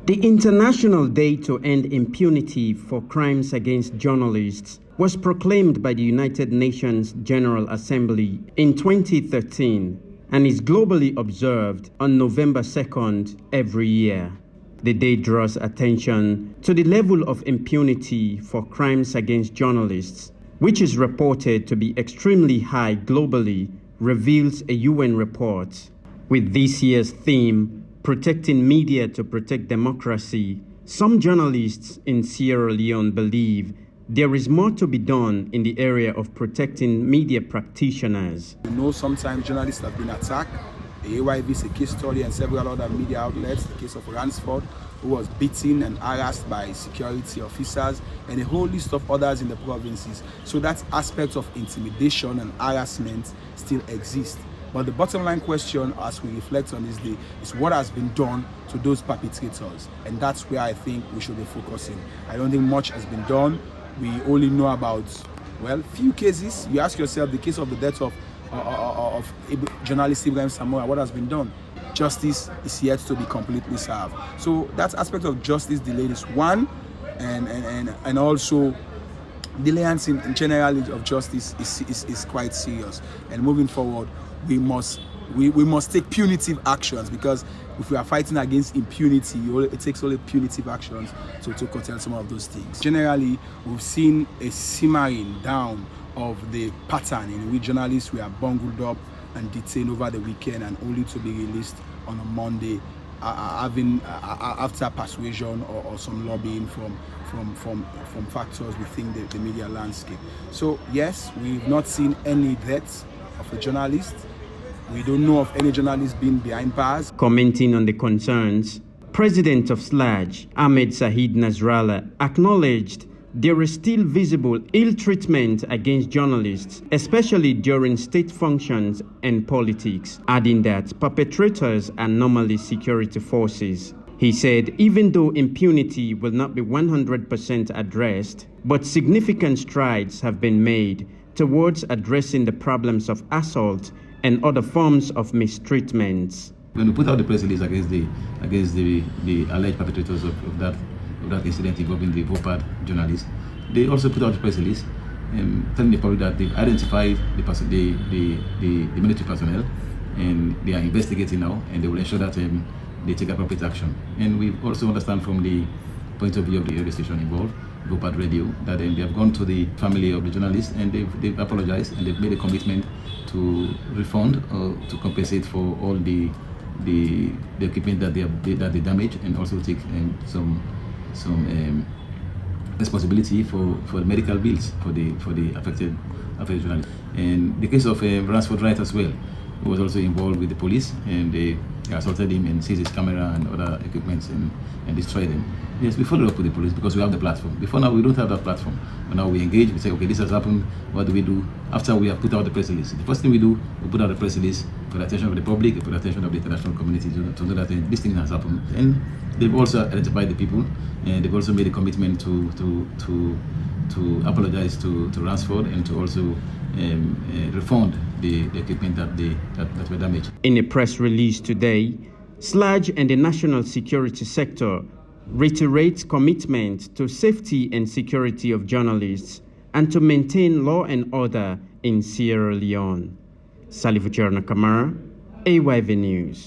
The International Day to End Impunity for Crimes Against Journalists was proclaimed by the United Nations General Assembly in 2013 and is globally observed on November 2nd every year. The day draws attention to the level of impunity for crimes against journalists, which is reported to be extremely high globally, reveals a UN report. With this year's theme, Protecting Media to Protect Democracy, some journalists in Sierra Leone believe there is more to be done in the area of protecting media practitioners. You know, sometimes journalists have been attacked. The AYV is a case study and several other media outlets. The case of Ransford, who was beaten and harassed by security officers, and a whole list of others in the provinces. So that aspect of intimidation and harassment still exists. But the bottom line question, as we reflect on this day, is what has been done to those perpetrators. And that's where I think we should be focusing. I don't think much has been done. We only know about, well, few cases. You ask yourself, the case of the death of journalist Ibrahim Samora, what has been done? Justice is yet to be completely served. So that aspect of justice delayed is one, and also delayance in general of justice is quite serious. And moving forward, we must take punitive actions, because if we are fighting against impunity, it takes only punitive actions to curtail some of those things. Generally, we've seen a simmering down of the pattern in which journalists were bungled up and detained over the weekend and only to be released on a Monday, after persuasion or some lobbying from factors within the media landscape. So yes, we've not seen any deaths of a journalist. We don't know of any journalist being behind bars. Commenting on the concerns, President of SLAJ, Ahmed Saeed Nasrallah, acknowledged there is still visible ill treatment against journalists, especially during state functions and politics, adding that perpetrators are normally security forces. He said even though impunity will not be 100% addressed, but significant strides have been made towards addressing the problems of assault and other forms of mistreatments. When we put out the press release against the alleged perpetrators of that incident involving the Vopad journalist, they also put out the press release telling the public that they've identified the military personnel and they are investigating now, and they will ensure that they take appropriate action. And we also understand from the point of view of the radio station involved, Vopad Radio, that they have gone to the family of the journalist and they've apologized and they've made a commitment to refund or to compensate for all the equipment that they damaged, and also take some responsibility for the medical bills for the affected journalists. And the case of Ransford Wright as well, who was also involved with the police, and they assaulted him and seized his camera and other equipments and destroyed them. Yes, we followed up with the police because we have the platform. Before now, we don't have that platform. But now we engage, we say, okay, this has happened, what do we do? After we have put out the press release, the first thing we do, we put out the press release for the attention of the public, for the attention of the international community to know that this thing has happened. And they've also identified the people, and they've also made a commitment to apologize to Ransford and to also refund the equipment that were damaged. In a press release today, SLAJ and the national security sector reiterates commitment to safety and security of journalists and to maintain law and order in Sierra Leone. Salifu Cherna Kamara, AYV News.